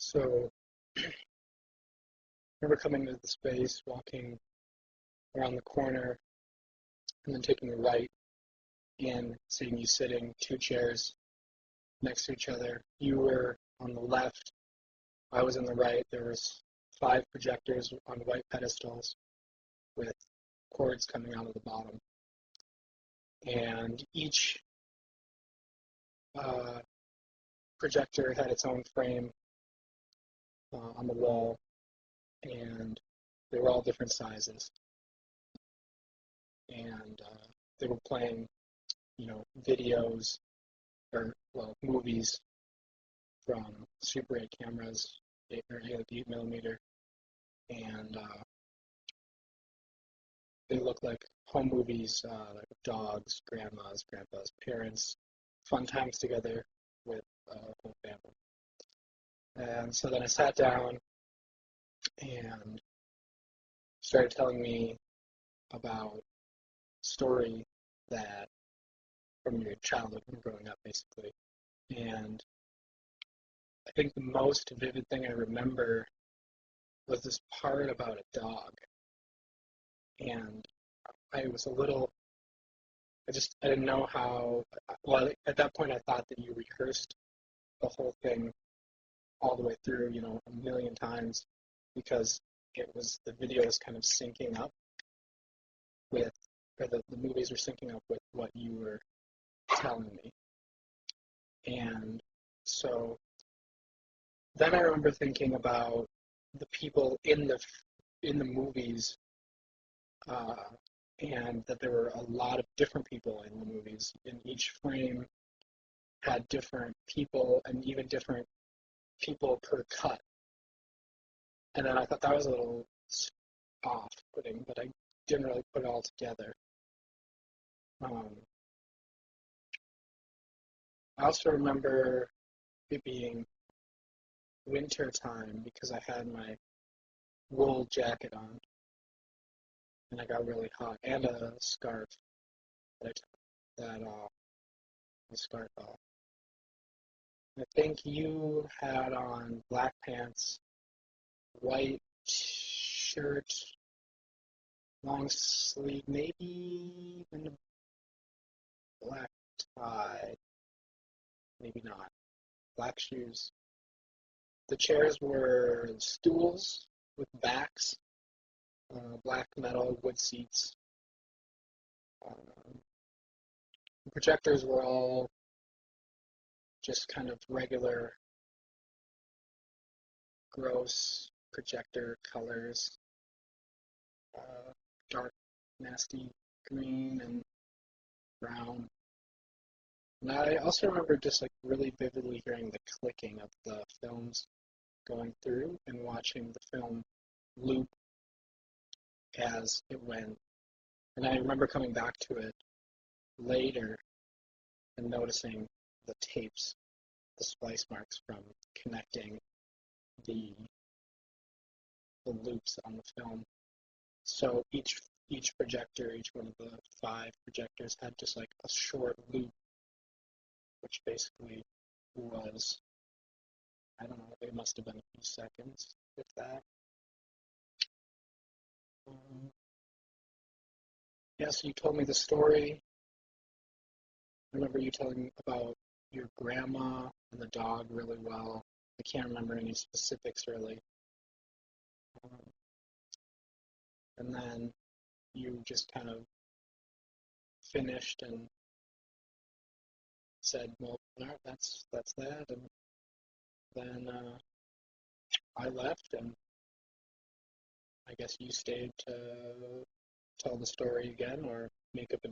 So I remember coming to the space, walking around the corner, and then taking a right and seeing you sitting two chairs next to each other. You were on the left, I was on the right. There was five projectors on white pedestals with cords coming out of the bottom. And each uh, projector had its own frame on the wall, and they were all different sizes. And they were playing, videos movies from Super 8 cameras, 8 millimeter, and they look like home movies, like dogs, grandmas, grandpas, parents, fun times together with whole family. And so then I sat down and started telling me about a story that from your childhood, from growing up, basically. And I think the most vivid thing I remember was this part about a dog. And I was a little, I didn't know how, well, at that point I thought that you rehearsed the whole thing all the way through, a million times because the video was kind of syncing up with, or the movies were syncing up with what you were telling me. And so then I remember thinking about the people in the movies, and that there were a lot of different people in the movies. In each frame had different people and even different people per cut. And then I thought that was a little off-putting, but I didn't really put it all together. I also remember it being winter time because I had my wool jacket on and I got really hot, and a scarf that I took the scarf off. I think you had on black pants, white shirt, long sleeve, maybe even a black tie, maybe not. Black shoes. The chairs were stools with backs, black metal wood seats. Um, the projectors were all just kind of regular, gross projector colors, dark, nasty green and brown. And I also remember just like really vividly hearing the clicking of the films going through and watching the film loop as it went. And I remember coming back to it later and noticing the tapes, the splice marks from connecting the loops on the film. So each projector, each one of the five projectors had just like a short loop, which basically was, I don't know, it must have been a few seconds, if that. Yeah, so you told me the story. I remember you telling me about your grandma and the dog really well. I can't remember any specifics really. Um, and then you just kind of finished and said, "Well, all right, that's that." And then I left, and I guess you stayed to tell the story again or make up a